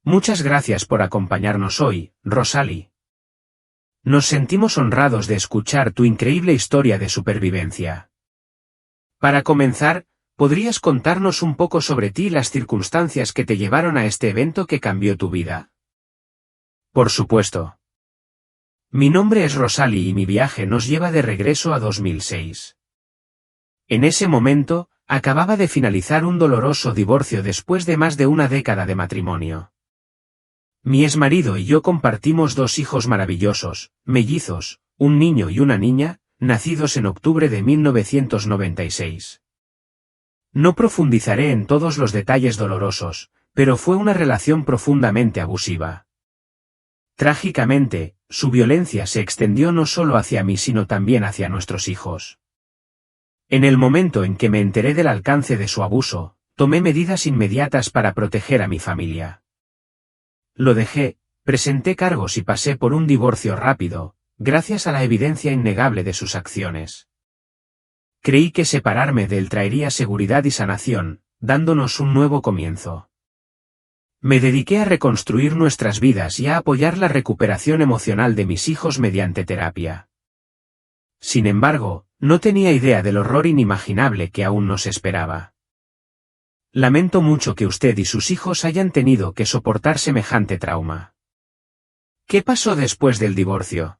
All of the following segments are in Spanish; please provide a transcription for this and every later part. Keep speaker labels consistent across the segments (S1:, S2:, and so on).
S1: Muchas gracias por acompañarnos hoy, Rosalie. Nos sentimos honrados de escuchar tu increíble historia de supervivencia. Para comenzar, ¿podrías contarnos un poco sobre ti y las circunstancias que te llevaron a este evento que cambió tu vida? Por supuesto. Mi nombre es Rosalie y mi viaje nos lleva de regreso a 2006. En ese momento, acababa de finalizar un doloroso divorcio después de más de una década de matrimonio. Mi exmarido y yo compartimos 2 hijos maravillosos, mellizos, un niño y una niña, nacidos en octubre de 1996. No profundizaré en todos los detalles dolorosos, pero fue una relación profundamente abusiva. Trágicamente, su violencia se extendió no solo hacia mí sino también hacia nuestros hijos. En el momento en que me enteré del alcance de su abuso, tomé medidas inmediatas para proteger a mi familia. Lo dejé, presenté cargos y pasé por un divorcio rápido, gracias a la evidencia innegable de sus acciones. Creí que separarme de él traería seguridad y sanación, dándonos un nuevo comienzo. Me dediqué a reconstruir nuestras vidas y a apoyar la recuperación emocional de mis hijos mediante terapia. Sin embargo, no tenía idea del horror inimaginable que aún nos esperaba. Lamento mucho que usted y sus hijos hayan tenido que soportar semejante trauma. ¿Qué pasó después del divorcio?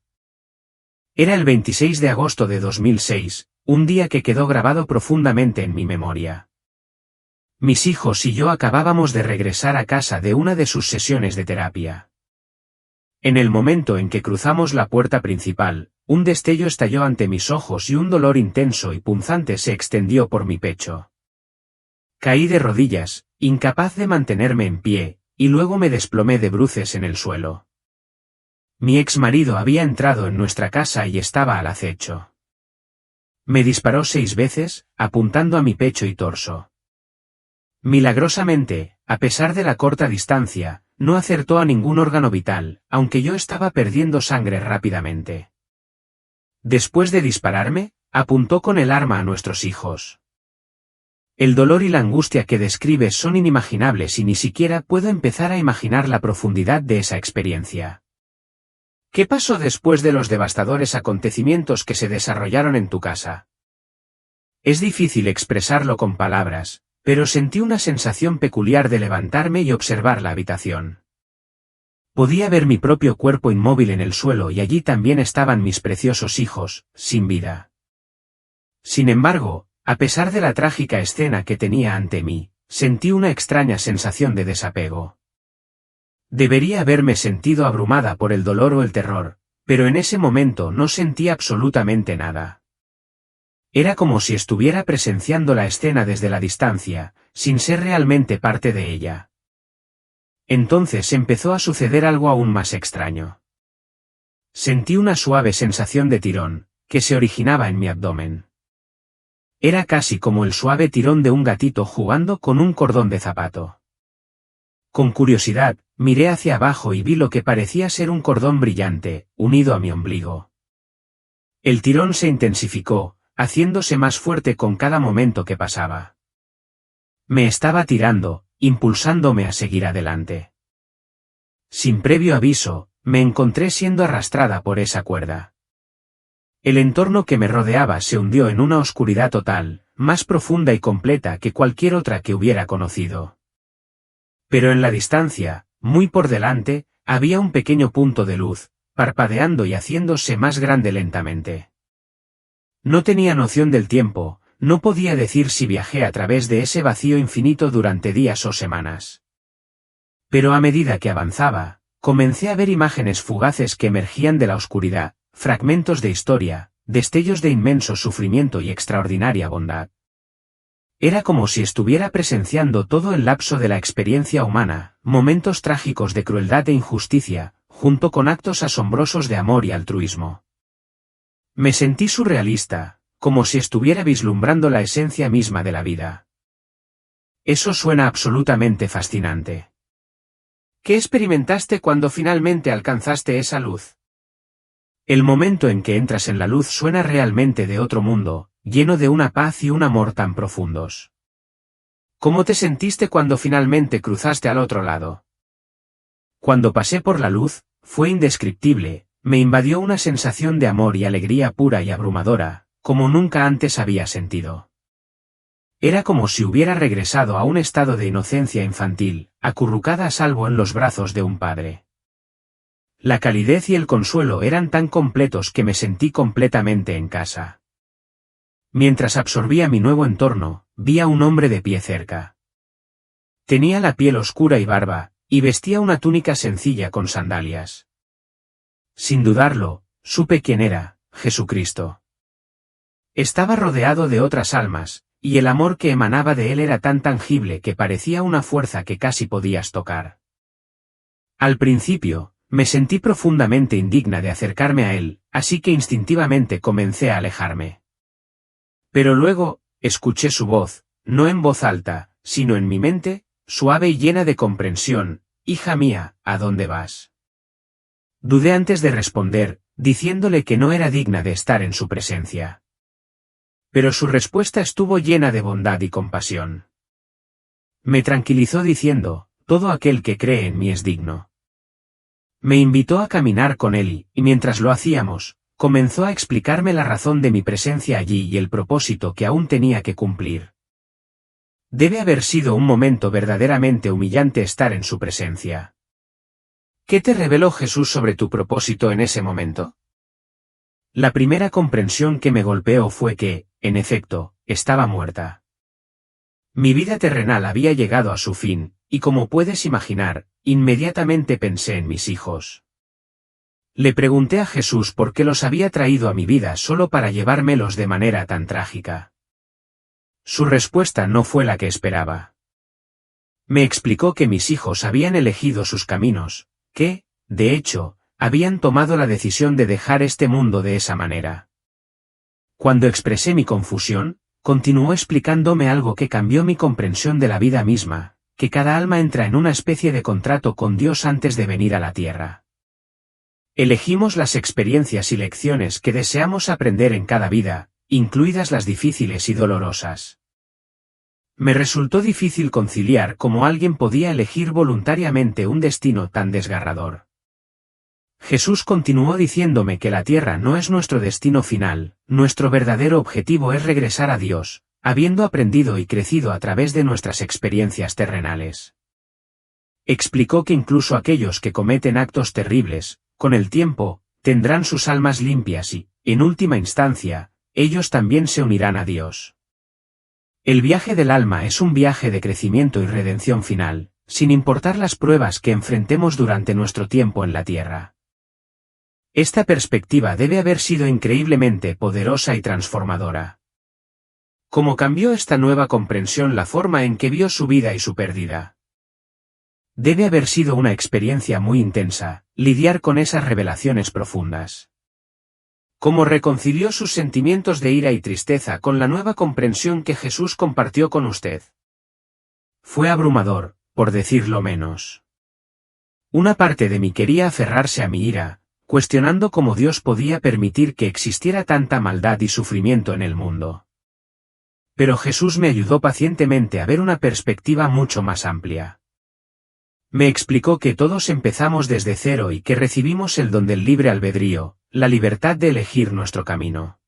S1: Era el 26 de agosto de 2006, un día que quedó grabado profundamente en mi memoria. Mis hijos y yo acabábamos de regresar a casa de una de sus sesiones de terapia. En el momento en que cruzamos la puerta principal, un destello estalló ante mis ojos y un dolor intenso y punzante se extendió por mi pecho. Caí de rodillas, incapaz de mantenerme en pie, y luego me desplomé de bruces en el suelo. Mi exmarido había entrado en nuestra casa y estaba al acecho. Me disparó 6 veces, apuntando a mi pecho y torso. Milagrosamente, a pesar de la corta distancia, no acertó a ningún órgano vital, aunque yo estaba perdiendo sangre rápidamente. Después de dispararme, apuntó con el arma a nuestros hijos. El dolor y la angustia que describes son inimaginables y ni siquiera puedo empezar a imaginar la profundidad de esa experiencia. ¿Qué pasó después de los devastadores acontecimientos que se desarrollaron en tu casa? Es difícil expresarlo con palabras, pero sentí una sensación peculiar de levantarme y observar la habitación. Podía ver mi propio cuerpo inmóvil en el suelo y allí también estaban mis preciosos hijos, sin vida. Sin embargo, a pesar de la trágica escena que tenía ante mí, sentí una extraña sensación de desapego. Debería haberme sentido abrumada por el dolor o el terror, pero en ese momento no sentí absolutamente nada. Era como si estuviera presenciando la escena desde la distancia, sin ser realmente parte de ella. Entonces empezó a suceder algo aún más extraño. Sentí una suave sensación de tirón, que se originaba en mi abdomen. Era casi como el suave tirón de un gatito jugando con un cordón de zapato. Con curiosidad, miré hacia abajo y vi lo que parecía ser un cordón brillante, unido a mi ombligo. El tirón se intensificó, haciéndose más fuerte con cada momento que pasaba. Me estaba tirando, impulsándome a seguir adelante. Sin previo aviso, me encontré siendo arrastrada por esa cuerda. El entorno que me rodeaba se hundió en una oscuridad total, más profunda y completa que cualquier otra que hubiera conocido. Pero en la distancia, muy por delante, había un pequeño punto de luz, parpadeando y haciéndose más grande lentamente. No tenía noción del tiempo, no podía decir si viajé a través de ese vacío infinito durante días o semanas. Pero a medida que avanzaba, comencé a ver imágenes fugaces que emergían de la oscuridad, fragmentos de historia, destellos de inmenso sufrimiento y extraordinaria bondad. Era como si estuviera presenciando todo el lapso de la experiencia humana, momentos trágicos de crueldad e injusticia, junto con actos asombrosos de amor y altruismo. Me sentí surrealista, como si estuviera vislumbrando la esencia misma de la vida. Eso suena absolutamente fascinante. ¿Qué experimentaste cuando finalmente alcanzaste esa luz? El momento en que entras en la luz suena realmente de otro mundo, lleno de una paz y un amor tan profundos. ¿Cómo te sentiste cuando finalmente cruzaste al otro lado? Cuando pasé por la luz, fue indescriptible, me invadió una sensación de amor y alegría pura y abrumadora, como nunca antes había sentido. Era como si hubiera regresado a un estado de inocencia infantil, acurrucada a salvo en los brazos de un padre. La calidez y el consuelo eran tan completos que me sentí completamente en casa. Mientras absorbía mi nuevo entorno, vi a un hombre de pie cerca. Tenía la piel oscura y barba, y vestía una túnica sencilla con sandalias. Sin dudarlo, supe quién era, Jesucristo. Estaba rodeado de otras almas, y el amor que emanaba de él era tan tangible que parecía una fuerza que casi podías tocar. Al principio, me sentí profundamente indigna de acercarme a él, así que instintivamente comencé a alejarme. Pero luego, escuché su voz, no en voz alta, sino en mi mente, suave y llena de comprensión: «Hija mía, ¿a dónde vas?». Dudé antes de responder, diciéndole que no era digna de estar en su presencia. Pero su respuesta estuvo llena de bondad y compasión. Me tranquilizó diciendo: «Todo aquel que cree en mí es digno». Me invitó a caminar con él, y mientras lo hacíamos, comenzó a explicarme la razón de mi presencia allí y el propósito que aún tenía que cumplir. Debe haber sido un momento verdaderamente humillante estar en su presencia. ¿Qué te reveló Jesús sobre tu propósito en ese momento? La primera comprensión que me golpeó fue que, en efecto, estaba muerta. Mi vida terrenal había llegado a su fin, y como puedes imaginar, inmediatamente pensé en mis hijos. Le pregunté a Jesús por qué los había traído a mi vida solo para llevármelos de manera tan trágica. Su respuesta no fue la que esperaba. Me explicó que mis hijos habían elegido sus caminos, que, de hecho, habían tomado la decisión de dejar este mundo de esa manera. Cuando expresé mi confusión, continuó explicándome algo que cambió mi comprensión de la vida misma, que cada alma entra en una especie de contrato con Dios antes de venir a la tierra. Elegimos las experiencias y lecciones que deseamos aprender en cada vida, incluidas las difíciles y dolorosas. Me resultó difícil conciliar cómo alguien podía elegir voluntariamente un destino tan desgarrador. Jesús continuó diciéndome que la tierra no es nuestro destino final, nuestro verdadero objetivo es regresar a Dios, habiendo aprendido y crecido a través de nuestras experiencias terrenales. Explicó que incluso aquellos que cometen actos terribles, con el tiempo, tendrán sus almas limpias y, en última instancia, ellos también se unirán a Dios. El viaje del alma es un viaje de crecimiento y redención final, sin importar las pruebas que enfrentemos durante nuestro tiempo en la tierra. Esta perspectiva debe haber sido increíblemente poderosa y transformadora. ¿Cómo cambió esta nueva comprensión la forma en que vio su vida y su pérdida? Debe haber sido una experiencia muy intensa, lidiar con esas revelaciones profundas. ¿Cómo reconcilió sus sentimientos de ira y tristeza con la nueva comprensión que Jesús compartió con usted? Fue abrumador, por decirlo menos. Una parte de mí quería aferrarse a mi ira, cuestionando cómo Dios podía permitir que existiera tanta maldad y sufrimiento en el mundo. Pero Jesús me ayudó pacientemente a ver una perspectiva mucho más amplia. Me explicó que todos empezamos desde cero y que recibimos el don del libre albedrío, la libertad de elegir nuestro camino.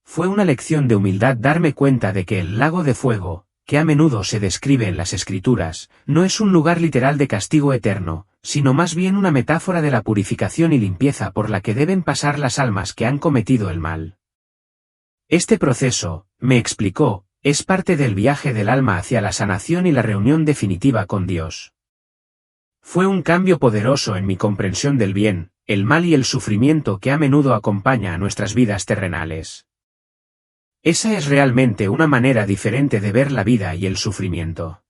S1: Fue una lección de humildad darme cuenta de que el lago de fuego, que a menudo se describe en las Escrituras, no es un lugar literal de castigo eterno, sino más bien una metáfora de la purificación y limpieza por la que deben pasar las almas que han cometido el mal. Este proceso, me explicó, es parte del viaje del alma hacia la sanación y la reunión definitiva con Dios. Fue un cambio poderoso en mi comprensión del bien, el mal y el sufrimiento que a menudo acompaña a nuestras vidas terrenales. Esa es realmente una manera diferente de ver la vida y el sufrimiento.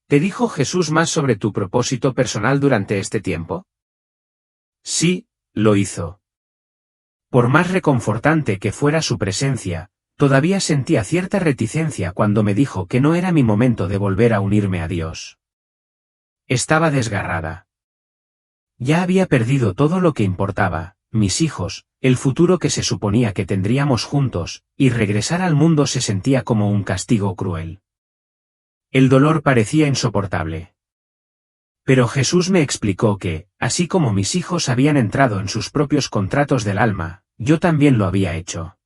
S1: ¿Te dijo Jesús más sobre tu propósito personal durante este tiempo? Sí, lo hizo. Por más reconfortante que fuera su presencia, todavía sentía cierta reticencia cuando me dijo que no era mi momento de volver a unirme a Dios. Estaba desgarrada. Ya había perdido todo lo que importaba, mis hijos, el futuro que se suponía que tendríamos juntos, y regresar al mundo se sentía como un castigo cruel. El dolor parecía insoportable. Pero Jesús me explicó que, así como mis hijos habían entrado en sus propios contratos del alma, yo también lo había hecho.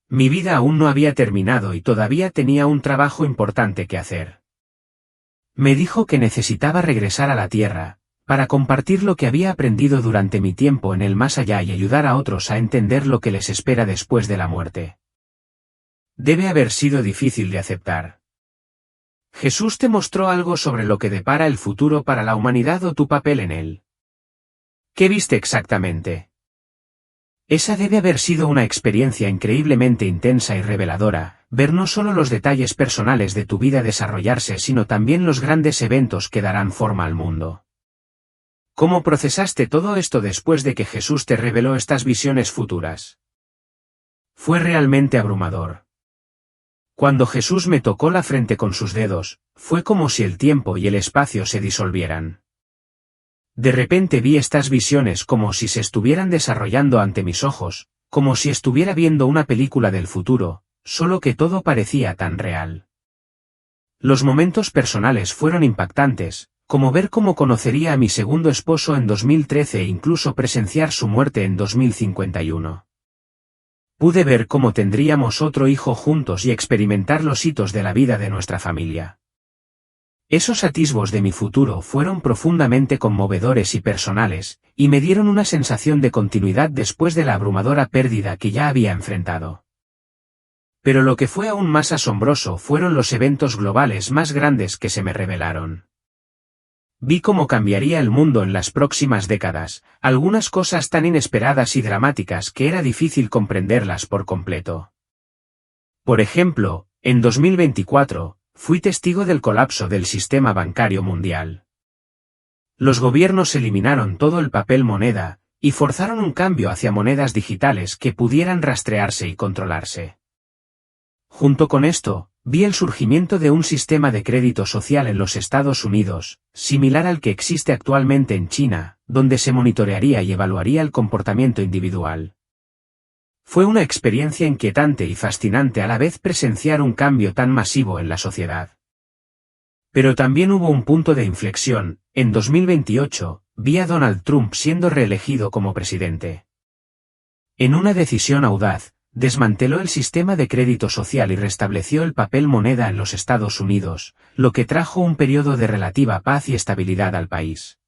S1: Mi vida aún no había terminado y todavía tenía un trabajo importante que hacer. Me dijo que necesitaba regresar a la tierra, para compartir lo que había aprendido durante mi tiempo en el más allá y ayudar a otros a entender lo que les espera después de la muerte. Debe haber sido difícil de aceptar. ¿Jesús te mostró algo sobre lo que depara el futuro para la humanidad o tu papel en él? ¿Qué viste exactamente? Esa debe haber sido una experiencia increíblemente intensa y reveladora, ver no solo los detalles personales de tu vida desarrollarse sino también los grandes eventos que darán forma al mundo. ¿Cómo procesaste todo esto después de que Jesús te reveló estas visiones futuras? Fue realmente abrumador. Cuando Jesús me tocó la frente con sus dedos, fue como si el tiempo y el espacio se disolvieran. De repente vi estas visiones como si se estuvieran desarrollando ante mis ojos, como si estuviera viendo una película del futuro, solo que todo parecía tan real. Los momentos personales fueron impactantes, como ver cómo conocería a mi segundo esposo en 2013 e incluso presenciar su muerte en 2051. Pude ver cómo tendríamos otro hijo juntos y experimentar los hitos de la vida de nuestra familia. Esos atisbos de mi futuro fueron profundamente conmovedores y personales, y me dieron una sensación de continuidad después de la abrumadora pérdida que ya había enfrentado. Pero lo que fue aún más asombroso fueron los eventos globales más grandes que se me revelaron. Vi cómo cambiaría el mundo en las próximas décadas, algunas cosas tan inesperadas y dramáticas que era difícil comprenderlas por completo. Por ejemplo, en 2024, fui testigo del colapso del sistema bancario mundial. Los gobiernos eliminaron todo el papel moneda, y forzaron un cambio hacia monedas digitales que pudieran rastrearse y controlarse. Junto con esto, vi el surgimiento de un sistema de crédito social en los Estados Unidos, similar al que existe actualmente en China, donde se monitorearía y evaluaría el comportamiento individual. Fue una experiencia inquietante y fascinante a la vez presenciar un cambio tan masivo en la sociedad. Pero también hubo un punto de inflexión. En 2028, vi a Donald Trump siendo reelegido como presidente. En una decisión audaz, desmanteló el sistema de crédito social y restableció el papel moneda en los Estados Unidos, lo que trajo un periodo de relativa paz y estabilidad al país.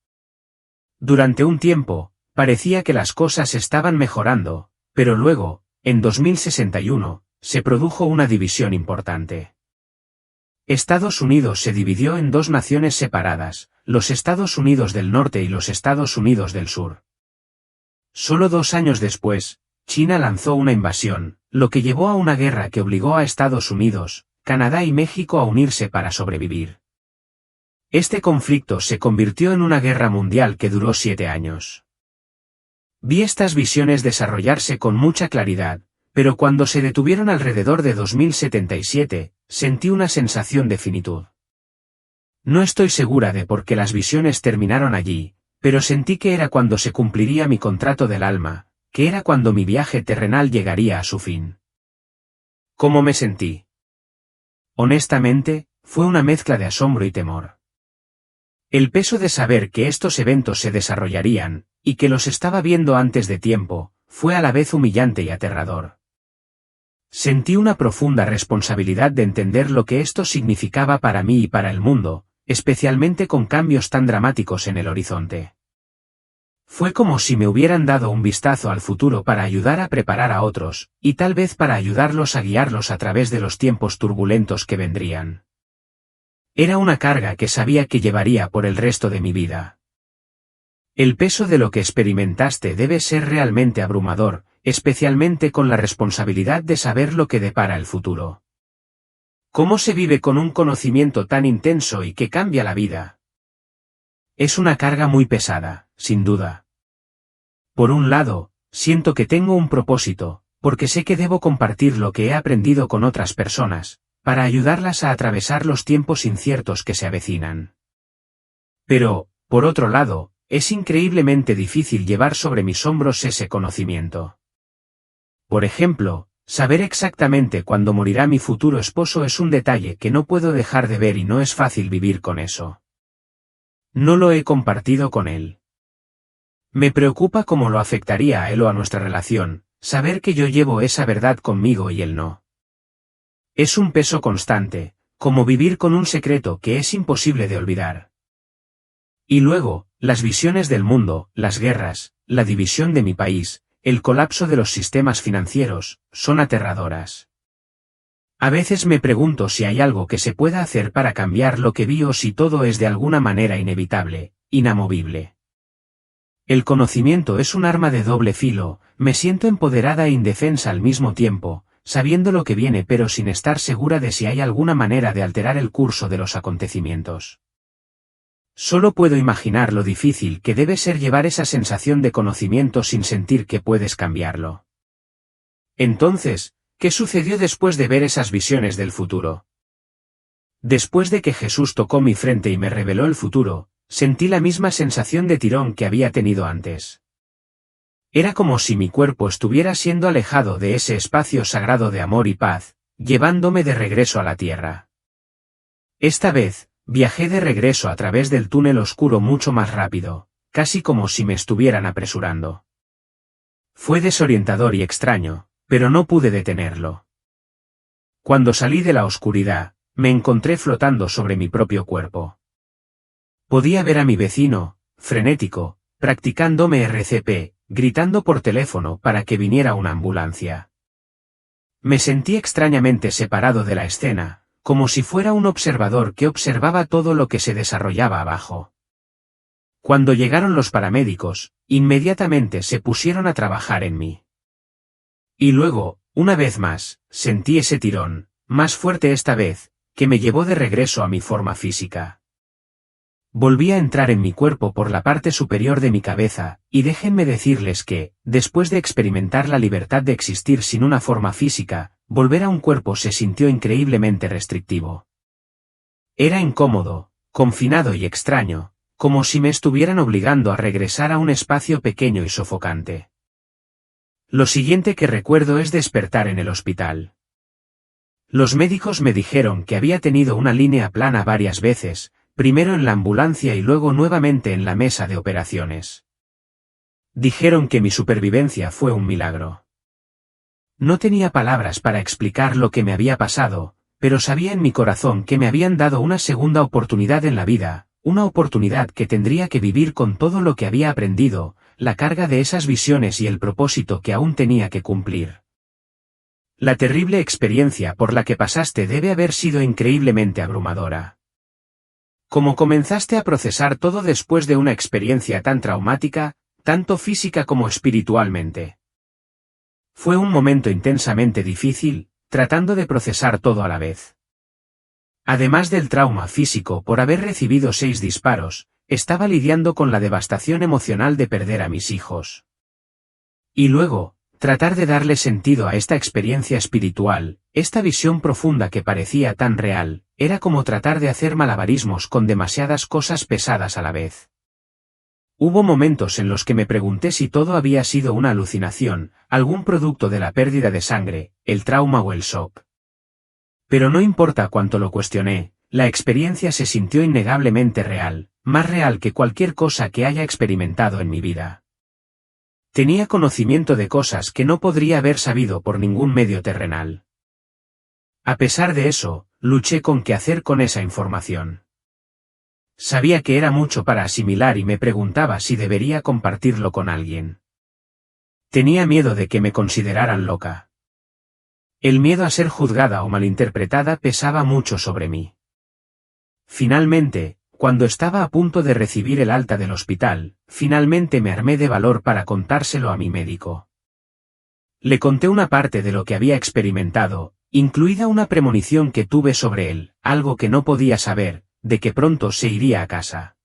S1: Durante un tiempo, parecía que las cosas estaban mejorando, pero luego, en 2061, se produjo una división importante. Estados Unidos se dividió en dos naciones separadas, los Estados Unidos del Norte y los Estados Unidos del Sur. Solo 2 años después, China lanzó una invasión, lo que llevó a una guerra que obligó a Estados Unidos, Canadá y México a unirse para sobrevivir. Este conflicto se convirtió en una guerra mundial que duró 7 años. Vi estas visiones desarrollarse con mucha claridad, pero cuando se detuvieron alrededor de 2077, sentí una sensación de finitud. No estoy segura de por qué las visiones terminaron allí, pero sentí que era cuando se cumpliría mi contrato del alma, que era cuando mi viaje terrenal llegaría a su fin. ¿Cómo me sentí? Honestamente, fue una mezcla de asombro y temor. El peso de saber que estos eventos se desarrollarían, y que los estaba viendo antes de tiempo, fue a la vez humillante y aterrador. Sentí una profunda responsabilidad de entender lo que esto significaba para mí y para el mundo, especialmente con cambios tan dramáticos en el horizonte. Fue como si me hubieran dado un vistazo al futuro para ayudar a preparar a otros, y tal vez para ayudarlos a guiarlos a través de los tiempos turbulentos que vendrían. Era una carga que sabía que llevaría por el resto de mi vida. El peso de lo que experimentaste debe ser realmente abrumador, especialmente con la responsabilidad de saber lo que depara el futuro. ¿Cómo se vive con un conocimiento tan intenso y que cambia la vida? Es una carga muy pesada, sin duda. Por un lado, siento que tengo un propósito, porque sé que debo compartir lo que he aprendido con otras personas, para ayudarlas a atravesar los tiempos inciertos que se avecinan. Pero, por otro lado, es increíblemente difícil llevar sobre mis hombros ese conocimiento. Por ejemplo, saber exactamente cuándo morirá mi futuro esposo es un detalle que no puedo dejar de ver y no es fácil vivir con eso. No lo he compartido con él. Me preocupa cómo lo afectaría a él o a nuestra relación, saber que yo llevo esa verdad conmigo y él no. Es un peso constante, como vivir con un secreto que es imposible de olvidar. Y luego, las visiones del mundo, las guerras, la división de mi país, el colapso de los sistemas financieros, son aterradoras. A veces me pregunto si hay algo que se pueda hacer para cambiar lo que vi o si todo es de alguna manera inevitable, inamovible. El conocimiento es un arma de doble filo, me siento empoderada e indefensa al mismo tiempo, sabiendo lo que viene pero sin estar segura de si hay alguna manera de alterar el curso de los acontecimientos. Solo puedo imaginar lo difícil que debe ser llevar esa sensación de conocimiento sin sentir que puedes cambiarlo. Entonces, ¿qué sucedió después de ver esas visiones del futuro? Después de que Jesús tocó mi frente y me reveló el futuro, sentí la misma sensación de tirón que había tenido antes. Era como si mi cuerpo estuviera siendo alejado de ese espacio sagrado de amor y paz, llevándome de regreso a la tierra. Esta vez, viajé de regreso a través del túnel oscuro mucho más rápido, casi como si me estuvieran apresurando. Fue desorientador y extraño, pero no pude detenerlo. Cuando salí de la oscuridad, me encontré flotando sobre mi propio cuerpo. Podía ver a mi vecino, frenético, practicándome RCP, gritando por teléfono para que viniera una ambulancia. Me sentí extrañamente separado de la escena, como si fuera un observador que observaba todo lo que se desarrollaba abajo. Cuando llegaron los paramédicos, inmediatamente se pusieron a trabajar en mí. Y luego, una vez más, sentí ese tirón, más fuerte esta vez, que me llevó de regreso a mi forma física. Volví a entrar en mi cuerpo por la parte superior de mi cabeza, y déjenme decirles que, después de experimentar la libertad de existir sin una forma física, volver a un cuerpo se sintió increíblemente restrictivo. Era incómodo, confinado y extraño, como si me estuvieran obligando a regresar a un espacio pequeño y sofocante. Lo siguiente que recuerdo es despertar en el hospital. Los médicos me dijeron que había tenido una línea plana varias veces, primero en la ambulancia y luego nuevamente en la mesa de operaciones. Dijeron que mi supervivencia fue un milagro. No tenía palabras para explicar lo que me había pasado, pero sabía en mi corazón que me habían dado una segunda oportunidad en la vida, una oportunidad que tendría que vivir con todo lo que había aprendido, la carga de esas visiones y el propósito que aún tenía que cumplir. La terrible experiencia por la que pasaste debe haber sido increíblemente abrumadora. ¿Cómo comenzaste a procesar todo después de una experiencia tan traumática, tanto física como espiritualmente? Fue un momento intensamente difícil, tratando de procesar todo a la vez. Además del trauma físico por haber recibido 6 disparos, estaba lidiando con la devastación emocional de perder a mis hijos. Y luego, tratar de darle sentido a esta experiencia espiritual, esta visión profunda que parecía tan real, era como tratar de hacer malabarismos con demasiadas cosas pesadas a la vez. Hubo momentos en los que me pregunté si todo había sido una alucinación, algún producto de la pérdida de sangre, el trauma o el shock. Pero no importa cuánto lo cuestioné, la experiencia se sintió innegablemente real, más real que cualquier cosa que haya experimentado en mi vida. Tenía conocimiento de cosas que no podría haber sabido por ningún medio terrenal. A pesar de eso, luché con qué hacer con esa información. Sabía que era mucho para asimilar y me preguntaba si debería compartirlo con alguien. Tenía miedo de que me consideraran loca. El miedo a ser juzgada o malinterpretada pesaba mucho sobre mí. Finalmente, cuando estaba a punto de recibir el alta del hospital, finalmente me armé de valor para contárselo a mi médico. Le conté una parte de lo que había experimentado, incluida una premonición que tuve sobre él, algo que no podía saber, de que pronto se iría a casa.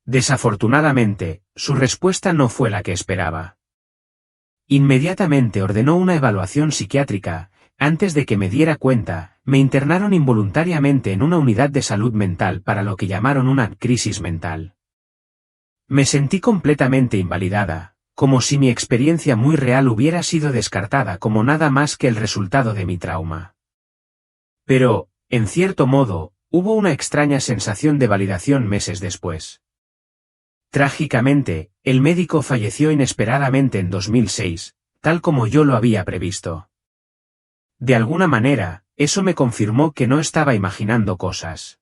S1: Desafortunadamente, su respuesta no fue la que esperaba. Inmediatamente ordenó una evaluación psiquiátrica. Antes de que me diera cuenta, me internaron involuntariamente en una unidad de salud mental para lo que llamaron una crisis mental. Me sentí completamente invalidada, como si mi experiencia muy real hubiera sido descartada como nada más que el resultado de mi trauma. Pero, en cierto modo, hubo una extraña sensación de validación meses después. Trágicamente, el médico falleció inesperadamente en 2006, tal como yo lo había previsto. De alguna manera, eso me confirmó que no estaba imaginando cosas.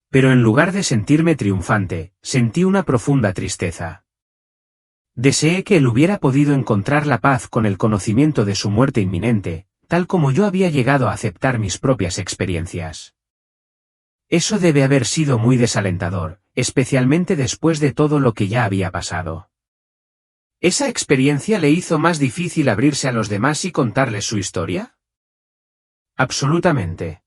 S1: Pero en lugar de sentirme triunfante, sentí una profunda tristeza. Deseé que él hubiera podido encontrar la paz con el conocimiento de su muerte inminente, tal como yo había llegado a aceptar mis propias experiencias. Eso debe haber sido muy desalentador, especialmente después de todo lo que ya había pasado. ¿Esa experiencia le hizo más difícil abrirse a los demás y contarles su historia? Absolutamente.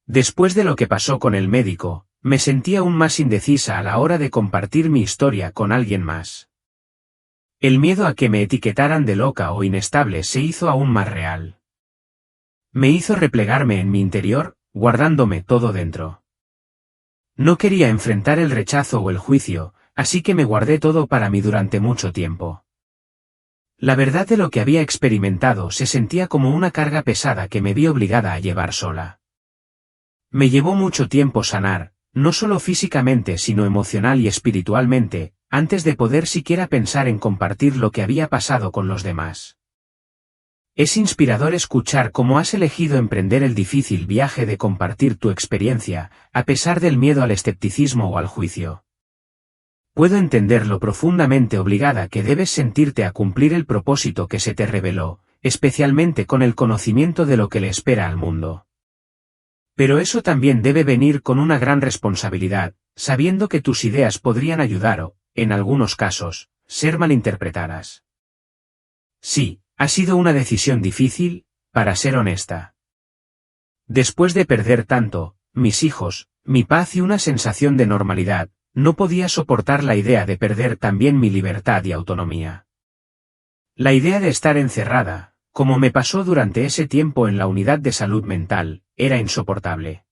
S1: Después de lo que pasó con el médico, me sentí aún más indecisa a la hora de compartir mi historia con alguien más. El miedo a que me etiquetaran de loca o inestable se hizo aún más real. Me hizo replegarme en mi interior, guardándome todo dentro. No quería enfrentar el rechazo o el juicio, así que me guardé todo para mí durante mucho tiempo. La verdad de lo que había experimentado se sentía como una carga pesada que me vi obligada a llevar sola. Me llevó mucho tiempo sanar, no solo físicamente sino emocional y espiritualmente, antes de poder siquiera pensar en compartir lo que había pasado con los demás. Es inspirador escuchar cómo has elegido emprender el difícil viaje de compartir tu experiencia, a pesar del miedo al escepticismo o al juicio. Puedo entender lo profundamente obligada que debes sentirte a cumplir el propósito que se te reveló, especialmente con el conocimiento de lo que le espera al mundo. Pero eso también debe venir con una gran responsabilidad, sabiendo que tus ideas podrían ayudar o, en algunos casos, ser malinterpretadas. Sí, ha sido una decisión difícil, para ser honesta. Después de perder tanto, mis hijos, mi paz y una sensación de normalidad, no podía soportar la idea de perder también mi libertad y autonomía. La idea de estar encerrada, como me pasó durante ese tiempo en la unidad de salud mental, era insoportable.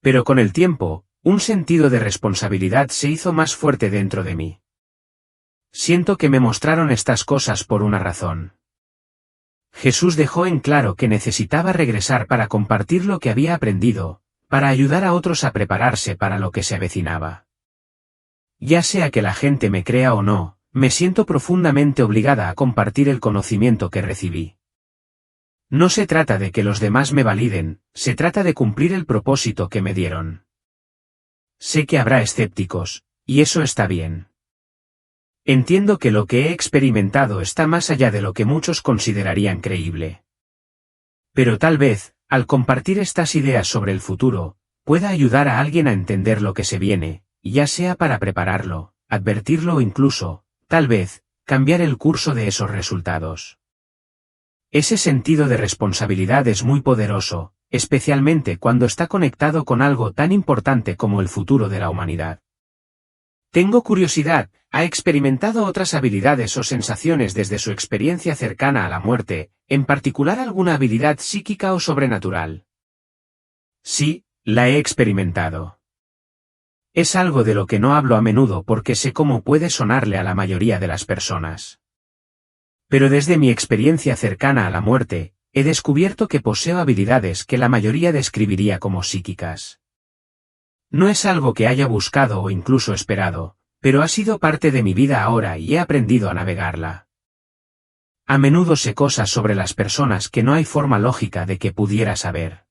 S1: Pero con el tiempo, un sentido de responsabilidad se hizo más fuerte dentro de mí. Siento que me mostraron estas cosas por una razón. Jesús dejó en claro que necesitaba regresar para compartir lo que había aprendido, para ayudar a otros a prepararse para lo que se avecinaba. Ya sea que la gente me crea o no, me siento profundamente obligada a compartir el conocimiento que recibí. No se trata de que los demás me validen, se trata de cumplir el propósito que me dieron. Sé que habrá escépticos, y eso está bien. Entiendo que lo que he experimentado está más allá de lo que muchos considerarían creíble. Pero tal vez, al compartir estas ideas sobre el futuro, pueda ayudar a alguien a entender lo que se viene, ya sea para prepararlo, advertirlo o incluso, tal vez, cambiar el curso de esos resultados. Ese sentido de responsabilidad es muy poderoso, especialmente cuando está conectado con algo tan importante como el futuro de la humanidad. Tengo curiosidad, ¿ha experimentado otras habilidades o sensaciones desde su experiencia cercana a la muerte, en particular alguna habilidad psíquica o sobrenatural? Sí, la he experimentado. Es algo de lo que no hablo a menudo porque sé cómo puede sonarle a la mayoría de las personas. Pero desde mi experiencia cercana a la muerte, he descubierto que poseo habilidades que la mayoría describiría como psíquicas. No es algo que haya buscado o incluso esperado, pero ha sido parte de mi vida ahora y he aprendido a navegarla. A menudo sé cosas sobre las personas que no hay forma lógica de que pudiera saber.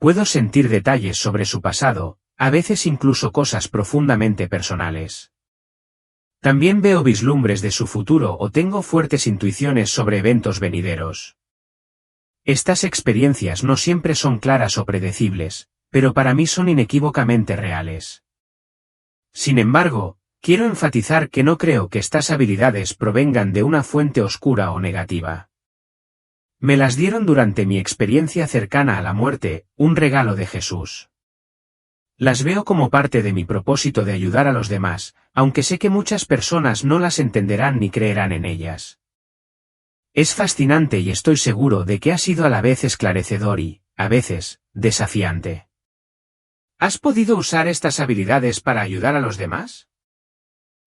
S1: Puedo sentir detalles sobre su pasado, a veces incluso cosas profundamente personales. También veo vislumbres de su futuro o tengo fuertes intuiciones sobre eventos venideros. Estas experiencias no siempre son claras o predecibles, pero para mí son inequívocamente reales. Sin embargo, quiero enfatizar que no creo que estas habilidades provengan de una fuente oscura o negativa. Me las dieron durante mi experiencia cercana a la muerte, un regalo de Jesús. Las veo como parte de mi propósito de ayudar a los demás, aunque sé que muchas personas no las entenderán ni creerán en ellas. Es fascinante y estoy seguro de que ha sido a la vez esclarecedor y, a veces, desafiante. ¿Has podido usar estas habilidades para ayudar a los demás?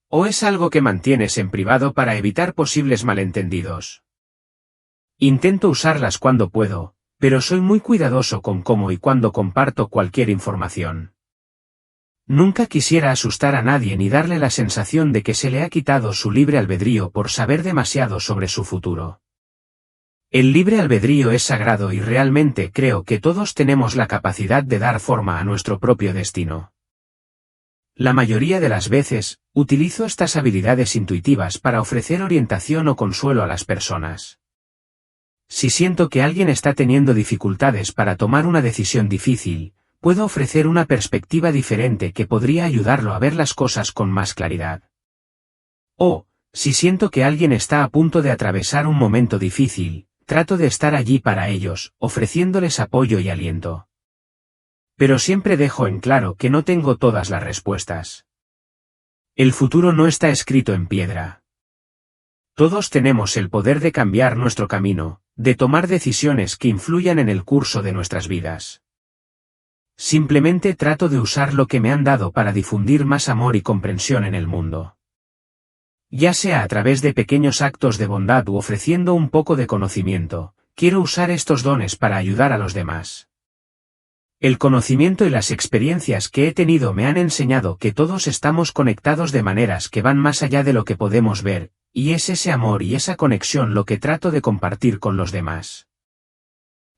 S1: ¿O es algo que mantienes en privado para evitar posibles malentendidos? Intento usarlas cuando puedo, Pero soy muy cuidadoso con cómo y cuándo comparto cualquier información. Nunca quisiera asustar a nadie ni darle la sensación de que se le ha quitado su libre albedrío por saber demasiado sobre su futuro. El libre albedrío es sagrado y realmente creo que todos tenemos la capacidad de dar forma a nuestro propio destino. La mayoría de las veces, utilizo estas habilidades intuitivas para ofrecer orientación o consuelo a las personas. Si siento que alguien está teniendo dificultades para tomar una decisión difícil, puedo ofrecer una perspectiva diferente que podría ayudarlo a ver las cosas con más claridad. O, si siento que alguien está a punto de atravesar un momento difícil, trato de estar allí para ellos, ofreciéndoles apoyo y aliento. Pero siempre dejo en claro que no tengo todas las respuestas. El futuro no está escrito en piedra. Todos tenemos el poder de cambiar nuestro camino, de tomar decisiones que influyan en el curso de nuestras vidas. Simplemente trato de usar lo que me han dado para difundir más amor y comprensión en el mundo. Ya sea a través de pequeños actos de bondad u ofreciendo un poco de conocimiento, quiero usar estos dones para ayudar a los demás. El conocimiento y las experiencias que he tenido me han enseñado que todos estamos conectados de maneras que van más allá de lo que podemos ver, y es ese amor y esa conexión lo que trato de compartir con los demás.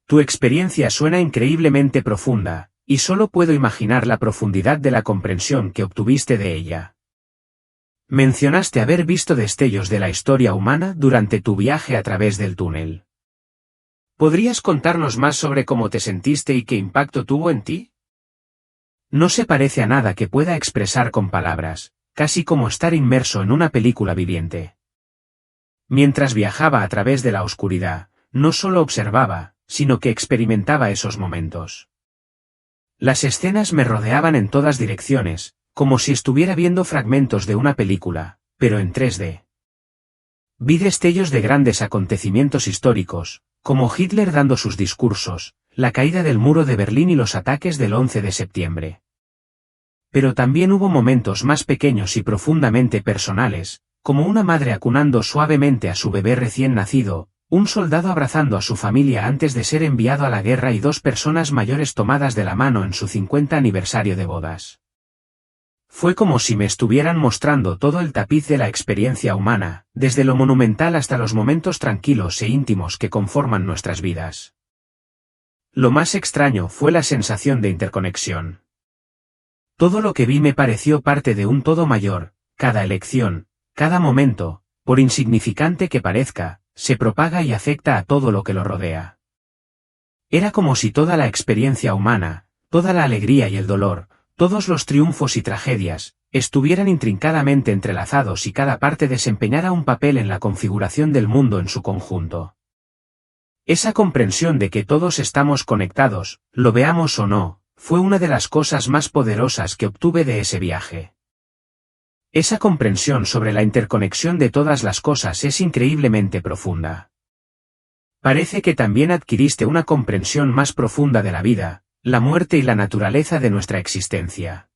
S1: Tu experiencia suena increíblemente profunda, y solo puedo imaginar la profundidad de la comprensión que obtuviste de ella. Mencionaste haber visto destellos de la historia humana durante tu viaje a través del túnel. ¿Podrías contarnos más sobre cómo te sentiste y qué impacto tuvo en ti? No se parece a nada que pueda expresar con palabras, casi como estar inmerso en una película viviente. Mientras viajaba a través de la oscuridad, no solo observaba, sino que experimentaba esos momentos. Las escenas me rodeaban en todas direcciones, como si estuviera viendo fragmentos de una película, pero en 3D. Vi destellos de grandes acontecimientos históricos, como Hitler dando sus discursos, la caída del muro de Berlín y los ataques del 11 de septiembre. Pero también hubo momentos más pequeños y profundamente personales, como una madre acunando suavemente a su bebé recién nacido, un soldado abrazando a su familia antes de ser enviado a la guerra y dos personas mayores tomadas de la mano en su 50 aniversario de bodas. Fue como si me estuvieran mostrando todo el tapiz de la experiencia humana, desde lo monumental hasta los momentos tranquilos e íntimos que conforman nuestras vidas. Lo más extraño fue la sensación de interconexión. Todo lo que vi me pareció parte de un todo mayor, cada elección, cada momento, por insignificante que parezca, se propaga y afecta a todo lo que lo rodea. Era como si toda la experiencia humana, toda la alegría y el dolor, todos los triunfos y tragedias, estuvieran intrincadamente entrelazados y cada parte desempeñara un papel en la configuración del mundo en su conjunto. Esa comprensión de que todos estamos conectados, lo veamos o no, fue una de las cosas más poderosas que obtuve de ese viaje. Esa comprensión sobre la interconexión de todas las cosas es increíblemente profunda. Parece que también adquiriste una comprensión más profunda de la vida, la muerte y la naturaleza de nuestra existencia.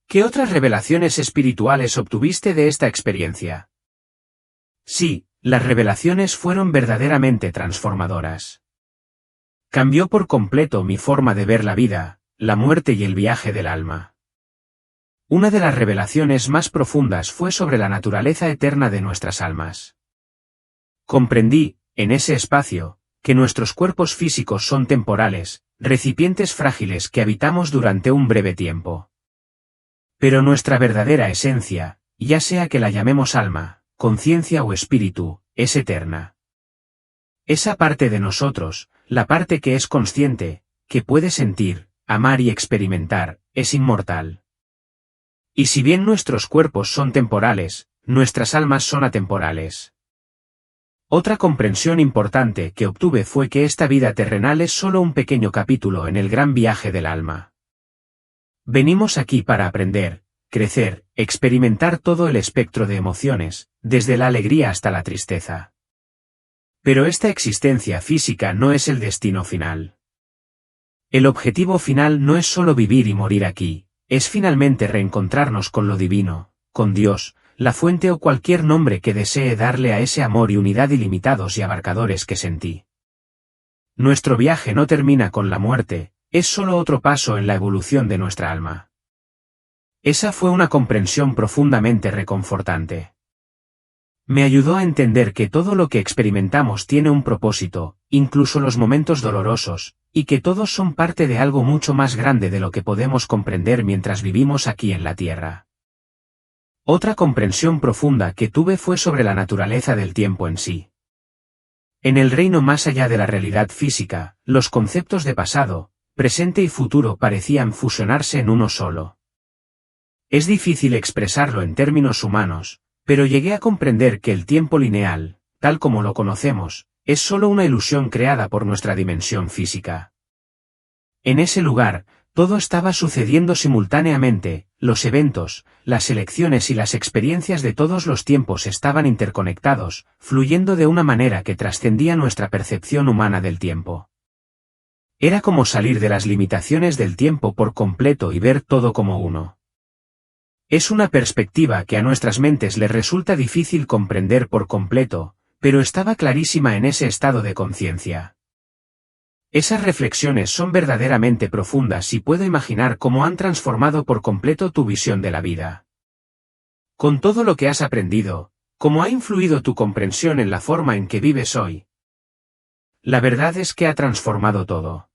S1: ¿Qué otras revelaciones espirituales obtuviste de esta experiencia? Sí, las revelaciones fueron verdaderamente transformadoras. Cambió por completo mi forma de ver la vida, la muerte y el viaje del alma. Una de las revelaciones más profundas fue sobre la naturaleza eterna de nuestras almas. Comprendí, en ese espacio, que nuestros cuerpos físicos son temporales, recipientes frágiles que habitamos durante un breve tiempo. Pero nuestra verdadera esencia, ya sea que la llamemos alma, conciencia o espíritu, es eterna. Esa parte de nosotros, la parte que es consciente, que puede sentir, amar y experimentar, es inmortal. Y si bien nuestros cuerpos son temporales, nuestras almas son atemporales. Otra comprensión importante que obtuve fue que esta vida terrenal es solo un pequeño capítulo en el gran viaje del alma. Venimos aquí para aprender, crecer, experimentar todo el espectro de emociones, desde la alegría hasta la tristeza. Pero esta existencia física no es el destino final. El objetivo final no es solo vivir y morir aquí. Es finalmente reencontrarnos con lo divino, con Dios, la fuente o cualquier nombre que desee darle a ese amor y unidad ilimitados y abarcadores que sentí. Nuestro viaje no termina con la muerte, es solo otro paso en la evolución de nuestra alma. Esa fue una comprensión profundamente reconfortante. Me ayudó a entender que todo lo que experimentamos tiene un propósito, incluso los momentos dolorosos, y que todos son parte de algo mucho más grande de lo que podemos comprender mientras vivimos aquí en la Tierra. Otra comprensión profunda que tuve fue sobre la naturaleza del tiempo en sí. En el reino más allá de la realidad física, los conceptos de pasado, presente y futuro parecían fusionarse en uno solo. Es difícil expresarlo en términos humanos, pero llegué a comprender que el tiempo lineal, tal como lo conocemos, es solo una ilusión creada por nuestra dimensión física. En ese lugar, todo estaba sucediendo simultáneamente, los eventos, las elecciones y las experiencias de todos los tiempos estaban interconectados, fluyendo de una manera que trascendía nuestra percepción humana del tiempo. Era como salir de las limitaciones del tiempo por completo y ver todo como uno. Es una perspectiva que a nuestras mentes les resulta difícil comprender por completo, pero estaba clarísima en ese estado de conciencia. Esas reflexiones son verdaderamente profundas y puedo imaginar cómo han transformado por completo tu visión de la vida. Con todo lo que has aprendido, ¿cómo ha influido tu comprensión en la forma en que vives hoy? La verdad es que ha transformado todo.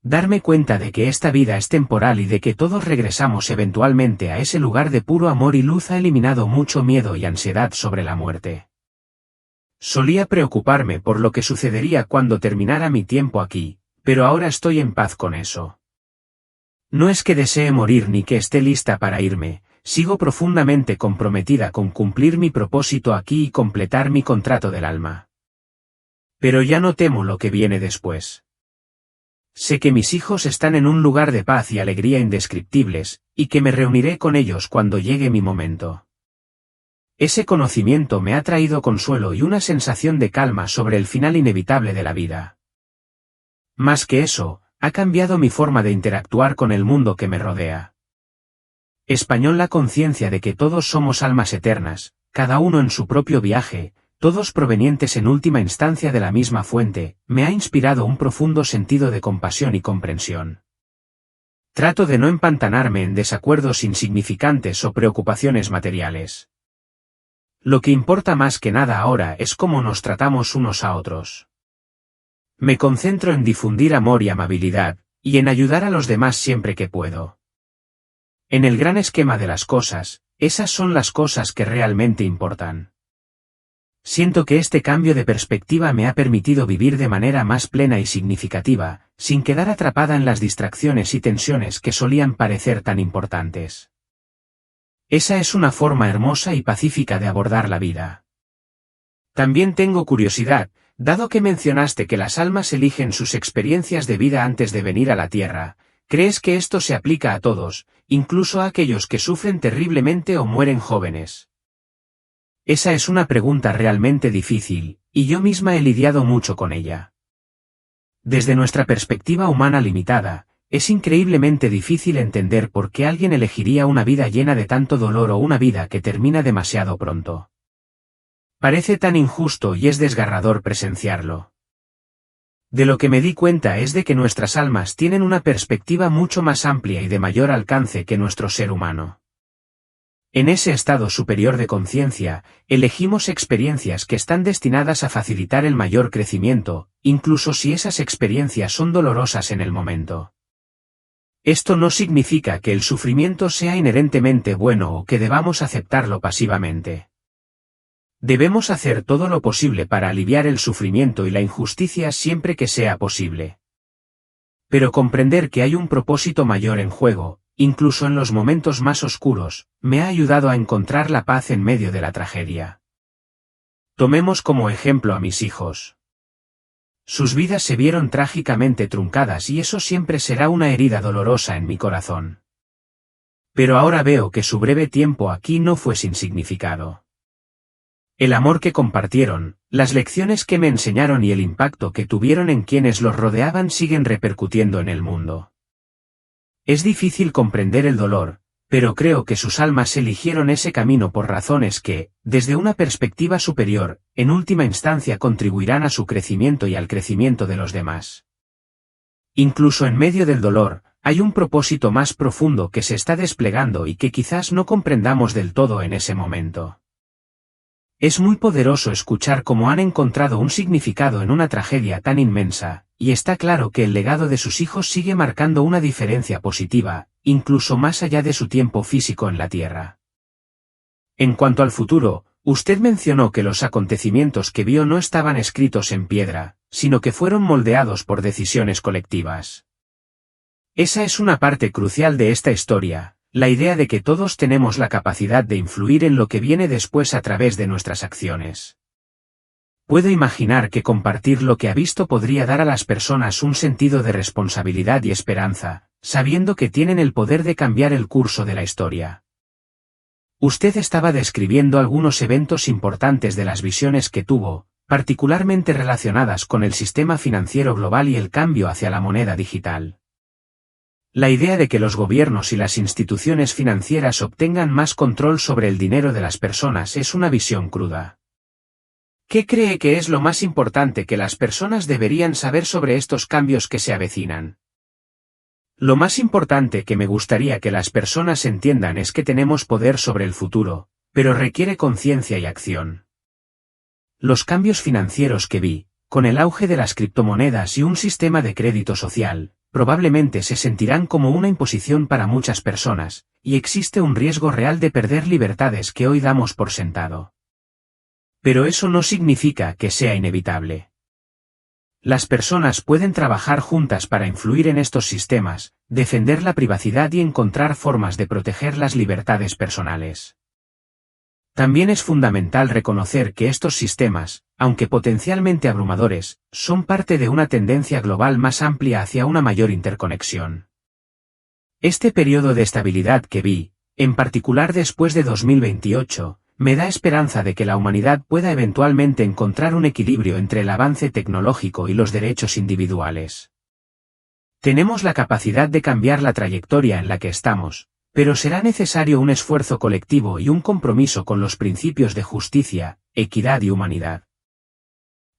S1: Darme cuenta de que esta vida es temporal y de que todos regresamos eventualmente a ese lugar de puro amor y luz ha eliminado mucho miedo y ansiedad sobre la muerte. Solía preocuparme por lo que sucedería cuando terminara mi tiempo aquí, pero ahora estoy en paz con eso. No es que desee morir ni que esté lista para irme, sigo profundamente comprometida con cumplir mi propósito aquí y completar mi contrato del alma. Pero ya no temo lo que viene después. Sé que mis hijos están en un lugar de paz y alegría indescriptibles, y que me reuniré con ellos cuando llegue mi momento. Ese conocimiento me ha traído consuelo y una sensación de calma sobre el final inevitable de la vida. Más que eso, ha cambiado mi forma de interactuar con el mundo que me rodea. Español, la conciencia de que todos somos almas eternas, cada uno en su propio viaje, todos provenientes en última instancia de la misma fuente, me ha inspirado un profundo sentido de compasión y comprensión. Trato de no empantanarme en desacuerdos insignificantes o preocupaciones materiales. Lo que importa más que nada ahora es cómo nos tratamos unos a otros. Me concentro en difundir amor y amabilidad, y en ayudar a los demás siempre que puedo. En el gran esquema de las cosas, esas son las cosas que realmente importan. Siento que este cambio de perspectiva me ha permitido vivir de manera más plena y significativa, sin quedar atrapada en las distracciones y tensiones que solían parecer tan importantes. Esa es una forma hermosa y pacífica de abordar la vida. También tengo curiosidad, dado que mencionaste que las almas eligen sus experiencias de vida antes de venir a la Tierra, ¿crees que esto se aplica a todos, incluso a aquellos que sufren terriblemente o mueren jóvenes? Esa es una pregunta realmente difícil, y yo misma he lidiado mucho con ella. Desde nuestra perspectiva humana limitada, es increíblemente difícil entender por qué alguien elegiría una vida llena de tanto dolor o una vida que termina demasiado pronto. Parece tan injusto y es desgarrador presenciarlo. De lo que me di cuenta es de que nuestras almas tienen una perspectiva mucho más amplia y de mayor alcance que nuestro ser humano. En ese estado superior de conciencia, elegimos experiencias que están destinadas a facilitar el mayor crecimiento, incluso si esas experiencias son dolorosas en el momento. Esto no significa que el sufrimiento sea inherentemente bueno o que debamos aceptarlo pasivamente. Debemos hacer todo lo posible para aliviar el sufrimiento y la injusticia siempre que sea posible. Pero comprender que hay un propósito mayor en juego, incluso en los momentos más oscuros, me ha ayudado a encontrar la paz en medio de la tragedia. Tomemos como ejemplo a mis hijos. Sus vidas se vieron trágicamente truncadas y eso siempre será una herida dolorosa en mi corazón. Pero ahora veo que su breve tiempo aquí no fue sin significado. El amor que compartieron, las lecciones que me enseñaron y el impacto que tuvieron en quienes los rodeaban siguen repercutiendo en el mundo. Es difícil comprender el dolor, pero creo que sus almas eligieron ese camino por razones que, desde una perspectiva superior, en última instancia contribuirán a su crecimiento y al crecimiento de los demás. Incluso en medio del dolor, hay un propósito más profundo que se está desplegando y que quizás no comprendamos del todo en ese momento. Es muy poderoso escuchar cómo han encontrado un significado en una tragedia tan inmensa, y está claro que el legado de sus hijos sigue marcando una diferencia positiva, incluso más allá de su tiempo físico en la Tierra. En cuanto al futuro, usted mencionó que los acontecimientos que vio no estaban escritos en piedra, sino que fueron moldeados por decisiones colectivas. Esa es una parte crucial de esta historia, la idea de que todos tenemos la capacidad de influir en lo que viene después a través de nuestras acciones. Puedo imaginar que compartir lo que ha visto podría dar a las personas un sentido de responsabilidad y esperanza, sabiendo que tienen el poder de cambiar el curso de la historia. Usted estaba describiendo algunos eventos importantes de las visiones que tuvo, particularmente relacionadas con el sistema financiero global y el cambio hacia la moneda digital. La idea de que los gobiernos y las instituciones financieras obtengan más control sobre el dinero de las personas es una visión cruda. ¿Qué cree que es lo más importante que las personas deberían saber sobre estos cambios que se avecinan? Lo más importante que me gustaría que las personas entiendan es que tenemos poder sobre el futuro, pero requiere conciencia y acción. Los cambios financieros que vi, con el auge de las criptomonedas y un sistema de crédito social, probablemente se sentirán como una imposición para muchas personas, y existe un riesgo real de perder libertades que hoy damos por sentado. Pero eso no significa que sea inevitable. Las personas pueden trabajar juntas para influir en estos sistemas, defender la privacidad y encontrar formas de proteger las libertades personales. También es fundamental reconocer que estos sistemas, aunque potencialmente abrumadores, son parte de una tendencia global más amplia hacia una mayor interconexión. Este periodo de estabilidad que vi, en particular después de 2028, me da esperanza de que la humanidad pueda eventualmente encontrar un equilibrio entre el avance tecnológico y los derechos individuales. Tenemos la capacidad de cambiar la trayectoria en la que estamos, pero será necesario un esfuerzo colectivo y un compromiso con los principios de justicia, equidad y humanidad.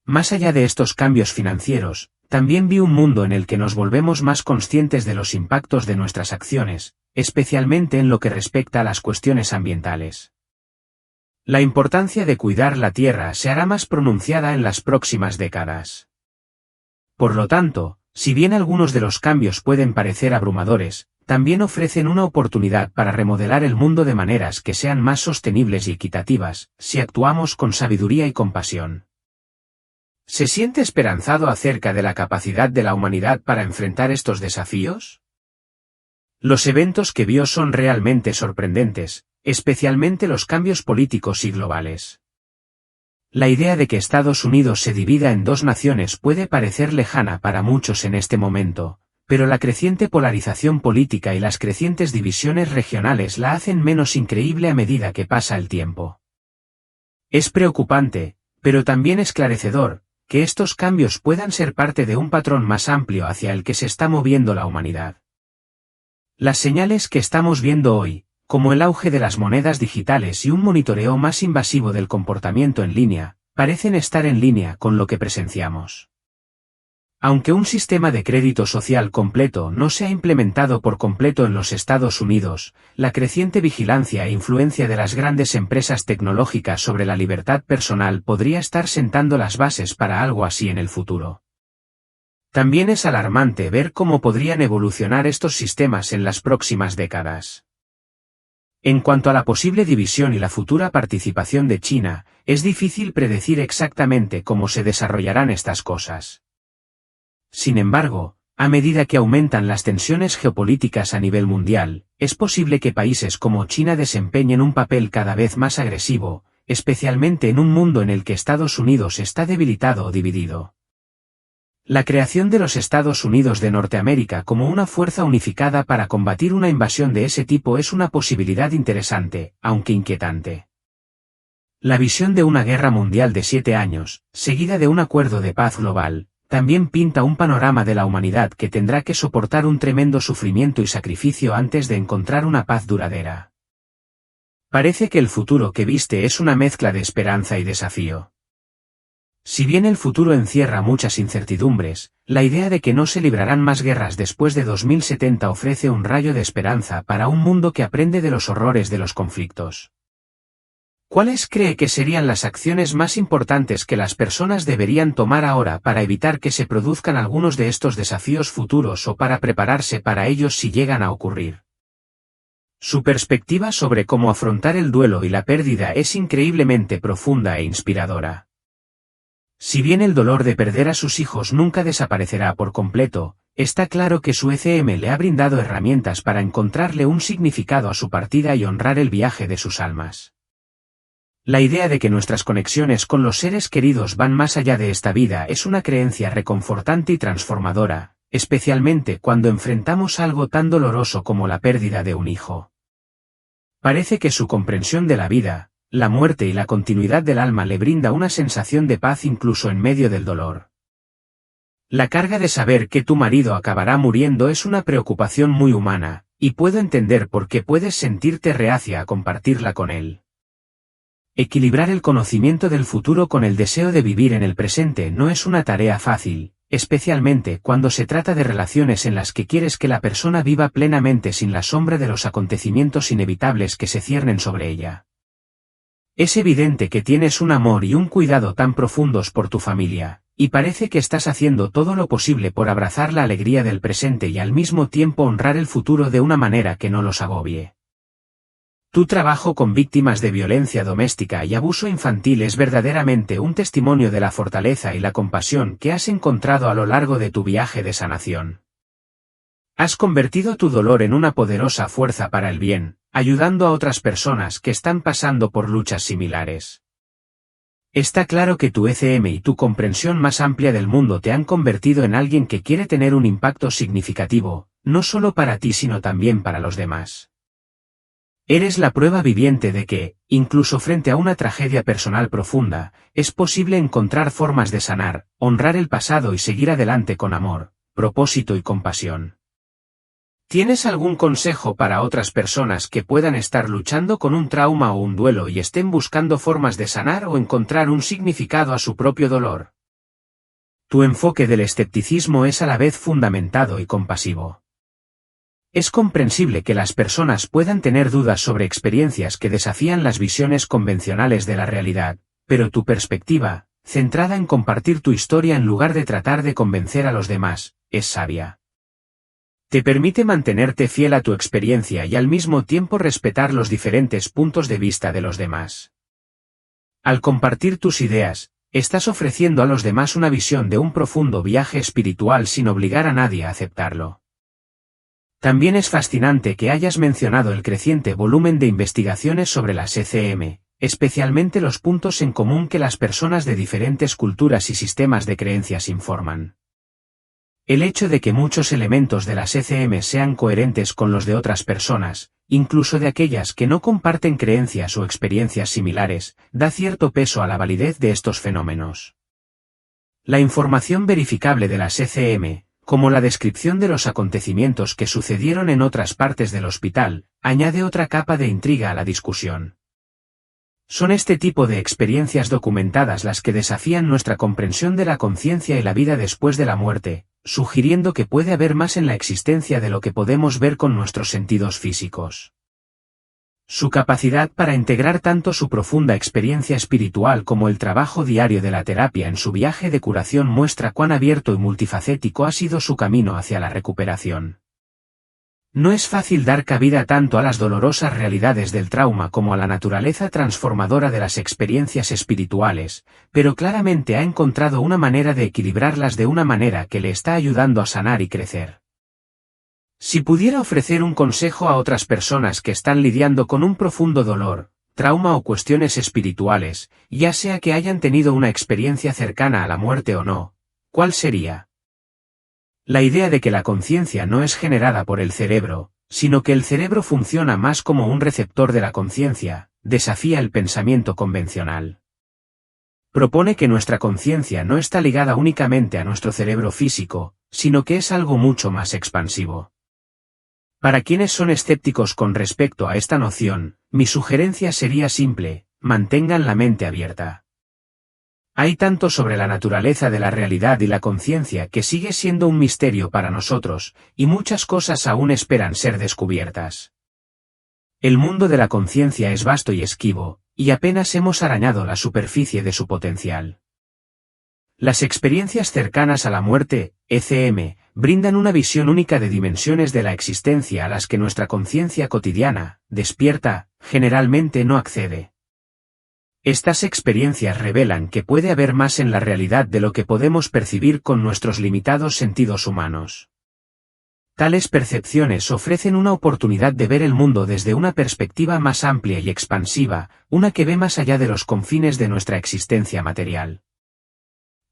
S1: Más allá de estos cambios financieros, también vi un mundo en el que nos volvemos más conscientes de los impactos de nuestras acciones, especialmente en lo que respecta a las cuestiones ambientales. La importancia de cuidar la tierra se hará más pronunciada en las próximas décadas. Por lo tanto, si bien algunos de los cambios pueden parecer abrumadores, también ofrecen una oportunidad para remodelar el mundo de maneras que sean más sostenibles y equitativas, si actuamos con sabiduría y compasión. ¿Se siente esperanzado acerca de la capacidad de la humanidad para enfrentar estos desafíos? Los eventos que vio son realmente sorprendentes, especialmente los cambios políticos y globales. La idea de que Estados Unidos se divida en dos naciones puede parecer lejana para muchos en este momento, pero la creciente polarización política y las crecientes divisiones regionales la hacen menos increíble a medida que pasa el tiempo. Es preocupante, pero también esclarecedor, que estos cambios puedan ser parte de un patrón más amplio hacia el que se está moviendo la humanidad. Las señales que estamos viendo hoy, como el auge de las monedas digitales y un monitoreo más invasivo del comportamiento en línea, parecen estar en línea con lo que presenciamos. Aunque un sistema de crédito social completo no se ha implementado por completo en los Estados Unidos, la creciente vigilancia e influencia de las grandes empresas tecnológicas sobre la libertad personal podría estar sentando las bases para algo así en el futuro. También es alarmante ver cómo podrían evolucionar estos sistemas en las próximas décadas. En cuanto a la posible división y la futura participación de China, es difícil predecir exactamente cómo se desarrollarán estas cosas. Sin embargo, a medida que aumentan las tensiones geopolíticas a nivel mundial, es posible que países como China desempeñen un papel cada vez más agresivo, especialmente en un mundo en el que Estados Unidos está debilitado o dividido. La creación de los Estados Unidos de Norteamérica como una fuerza unificada para combatir una invasión de ese tipo es una posibilidad interesante, aunque inquietante. La visión de una guerra mundial de 7 años, seguida de un acuerdo de paz global, también pinta un panorama de la humanidad que tendrá que soportar un tremendo sufrimiento y sacrificio antes de encontrar una paz duradera. Parece que el futuro que viste es una mezcla de esperanza y desafío. Si bien el futuro encierra muchas incertidumbres, la idea de que no se librarán más guerras después de 2070 ofrece un rayo de esperanza para un mundo que aprende de los horrores de los conflictos. ¿Cuáles cree que serían las acciones más importantes que las personas deberían tomar ahora para evitar que se produzcan algunos de estos desafíos futuros o para prepararse para ellos si llegan a ocurrir? Su perspectiva sobre cómo afrontar el duelo y la pérdida es increíblemente profunda e inspiradora. Si bien el dolor de perder a sus hijos nunca desaparecerá por completo, está claro que su ECM le ha brindado herramientas para encontrarle un significado a su partida y honrar el viaje de sus almas. La idea de que nuestras conexiones con los seres queridos van más allá de esta vida es una creencia reconfortante y transformadora, especialmente cuando enfrentamos algo tan doloroso como la pérdida de un hijo. Parece que su comprensión de la vida, la muerte y la continuidad del alma le brinda una sensación de paz incluso en medio del dolor. La carga de saber que tu marido acabará muriendo es una preocupación muy humana, y puedo entender por qué puedes sentirte reacia a compartirla con él. Equilibrar el conocimiento del futuro con el deseo de vivir en el presente no es una tarea fácil, especialmente cuando se trata de relaciones en las que quieres que la persona viva plenamente sin la sombra de los acontecimientos inevitables que se ciernen sobre ella. Es evidente que tienes un amor y un cuidado tan profundos por tu familia, y parece que estás haciendo todo lo posible por abrazar la alegría del presente y al mismo tiempo honrar el futuro de una manera que no los agobie. Tu trabajo con víctimas de violencia doméstica y abuso infantil es verdaderamente un testimonio de la fortaleza y la compasión que has encontrado a lo largo de tu viaje de sanación. Has convertido tu dolor en una poderosa fuerza para el bien, ayudando a otras personas que están pasando por luchas similares. Está claro que tu ECM y tu comprensión más amplia del mundo te han convertido en alguien que quiere tener un impacto significativo, no solo para ti sino también para los demás. Eres la prueba viviente de que, incluso frente a una tragedia personal profunda, es posible encontrar formas de sanar, honrar el pasado y seguir adelante con amor, propósito y compasión. ¿Tienes algún consejo para otras personas que puedan estar luchando con un trauma o un duelo y estén buscando formas de sanar o encontrar un significado a su propio dolor? Tu enfoque del escepticismo es a la vez fundamentado y compasivo. Es comprensible que las personas puedan tener dudas sobre experiencias que desafían las visiones convencionales de la realidad, pero tu perspectiva, centrada en compartir tu historia en lugar de tratar de convencer a los demás, es sabia. Te permite mantenerte fiel a tu experiencia y al mismo tiempo respetar los diferentes puntos de vista de los demás. Al compartir tus ideas, estás ofreciendo a los demás una visión de un profundo viaje espiritual sin obligar a nadie a aceptarlo. También es fascinante que hayas mencionado el creciente volumen de investigaciones sobre las ECM, especialmente los puntos en común que las personas de diferentes culturas y sistemas de creencias informan. El hecho de que muchos elementos de las ECM sean coherentes con los de otras personas, incluso de aquellas que no comparten creencias o experiencias similares, da cierto peso a la validez de estos fenómenos. La información verificable de las ECM, como la descripción de los acontecimientos que sucedieron en otras partes del hospital, añade otra capa de intriga a la discusión. Son este tipo de experiencias documentadas las que desafían nuestra comprensión de la conciencia y la vida después de la muerte, sugiriendo que puede haber más en la existencia de lo que podemos ver con nuestros sentidos físicos. Su capacidad para integrar tanto su profunda experiencia espiritual como el trabajo diario de la terapia en su viaje de curación muestra cuán abierto y multifacético ha sido su camino hacia la recuperación. No es fácil dar cabida tanto a las dolorosas realidades del trauma como a la naturaleza transformadora de las experiencias espirituales, pero claramente ha encontrado una manera de equilibrarlas de una manera que le está ayudando a sanar y crecer. Si pudiera ofrecer un consejo a otras personas que están lidiando con un profundo dolor, trauma o cuestiones espirituales, ya sea que hayan tenido una experiencia cercana a la muerte o no, ¿cuál sería? La idea de que la conciencia no es generada por el cerebro, sino que el cerebro funciona más como un receptor de la conciencia, desafía el pensamiento convencional. Propone que nuestra conciencia no está ligada únicamente a nuestro cerebro físico, sino que es algo mucho más expansivo. Para quienes son escépticos con respecto a esta noción, mi sugerencia sería simple: mantengan la mente abierta. Hay tanto sobre la naturaleza de la realidad y la conciencia que sigue siendo un misterio para nosotros, y muchas cosas aún esperan ser descubiertas. El mundo de la conciencia es vasto y esquivo, y apenas hemos arañado la superficie de su potencial. Las experiencias cercanas a la muerte, ECM, brindan una visión única de dimensiones de la existencia a las que nuestra conciencia cotidiana, despierta, generalmente no accede. Estas experiencias revelan que puede haber más en la realidad de lo que podemos percibir con nuestros limitados sentidos humanos. Tales percepciones ofrecen una oportunidad de ver el mundo desde una perspectiva más amplia y expansiva, una que ve más allá de los confines de nuestra existencia material.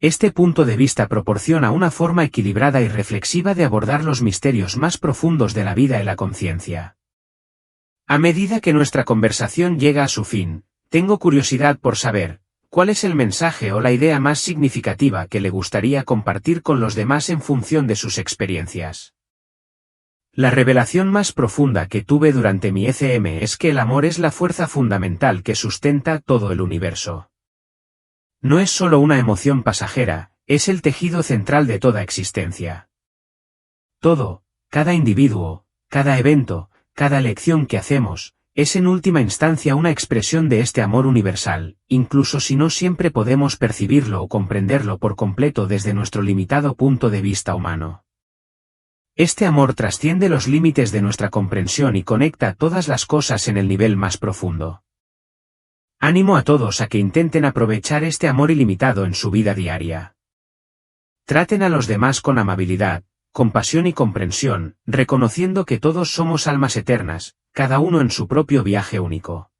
S1: Este punto de vista proporciona una forma equilibrada y reflexiva de abordar los misterios más profundos de la vida y la conciencia. A medida que nuestra conversación llega a su fin, tengo curiosidad por saber, ¿cuál es el mensaje o la idea más significativa que le gustaría compartir con los demás en función de sus experiencias? La revelación más profunda que tuve durante mi ECM es que el amor es la fuerza fundamental que sustenta todo el universo. No es solo una emoción pasajera, es el tejido central de toda existencia. Todo, cada individuo, cada evento, cada elección que hacemos, es en última instancia una expresión de este amor universal, incluso si no siempre podemos percibirlo o comprenderlo por completo desde nuestro limitado punto de vista humano. Este amor trasciende los límites de nuestra comprensión y conecta todas las cosas en el nivel más profundo. Animo a todos a que intenten aprovechar este amor ilimitado en su vida diaria. Traten a los demás con amabilidad, compasión y comprensión, reconociendo que todos somos almas eternas, cada uno en su propio viaje único.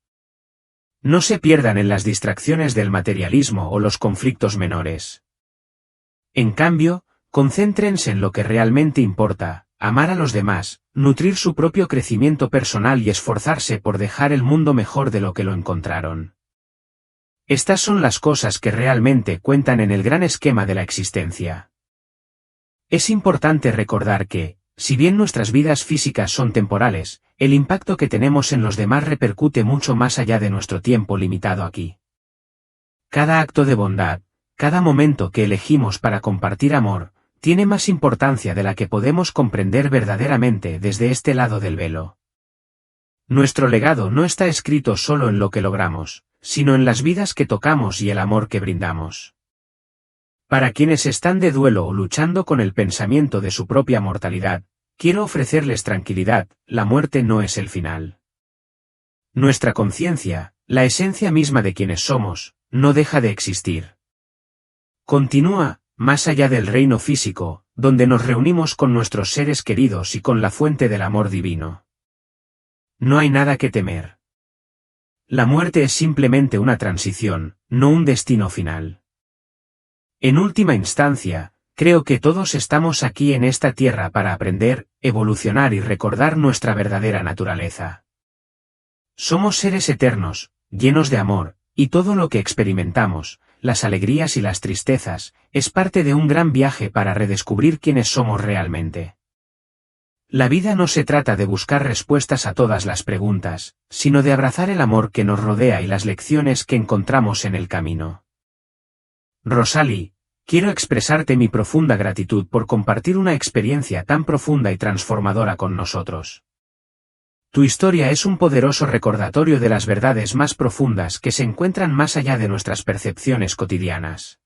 S1: No se pierdan en las distracciones del materialismo o los conflictos menores. En cambio, concéntrense en lo que realmente importa, amar a los demás, nutrir su propio crecimiento personal y esforzarse por dejar el mundo mejor de lo que lo encontraron. Estas son las cosas que realmente cuentan en el gran esquema de la existencia. Es importante recordar que, si bien nuestras vidas físicas son temporales, el impacto que tenemos en los demás repercute mucho más allá de nuestro tiempo limitado aquí. Cada acto de bondad, cada momento que elegimos para compartir amor, tiene más importancia de la que podemos comprender verdaderamente desde este lado del velo. Nuestro legado no está escrito solo en lo que logramos, sino en las vidas que tocamos y el amor que brindamos. Para quienes están de duelo o luchando con el pensamiento de su propia mortalidad, quiero ofrecerles tranquilidad, la muerte no es el final. Nuestra conciencia, la esencia misma de quienes somos, no deja de existir. Continúa, más allá del reino físico, donde nos reunimos con nuestros seres queridos y con la fuente del amor divino. No hay nada que temer. La muerte es simplemente una transición, no un destino final. En última instancia, creo que todos estamos aquí en esta tierra para aprender, evolucionar y recordar nuestra verdadera naturaleza. Somos seres eternos, llenos de amor, y todo lo que experimentamos, las alegrías y las tristezas, es parte de un gran viaje para redescubrir quiénes somos realmente. La vida no se trata de buscar respuestas a todas las preguntas, sino de abrazar el amor que nos rodea y las lecciones que encontramos en el camino. Rosalie, quiero expresarte mi profunda gratitud por compartir una experiencia tan profunda y transformadora con nosotros. Tu historia es un poderoso recordatorio de las verdades más profundas que se encuentran más allá de nuestras percepciones cotidianas.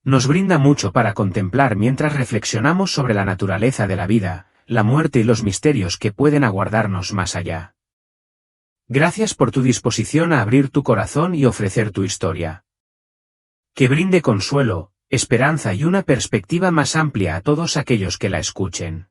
S1: Nos brinda mucho para contemplar mientras reflexionamos sobre la naturaleza de la vida, la muerte y los misterios que pueden aguardarnos más allá. Gracias por tu disposición a abrir tu corazón y ofrecer tu historia. Que brinde consuelo, esperanza y una perspectiva más amplia a todos aquellos que la escuchen.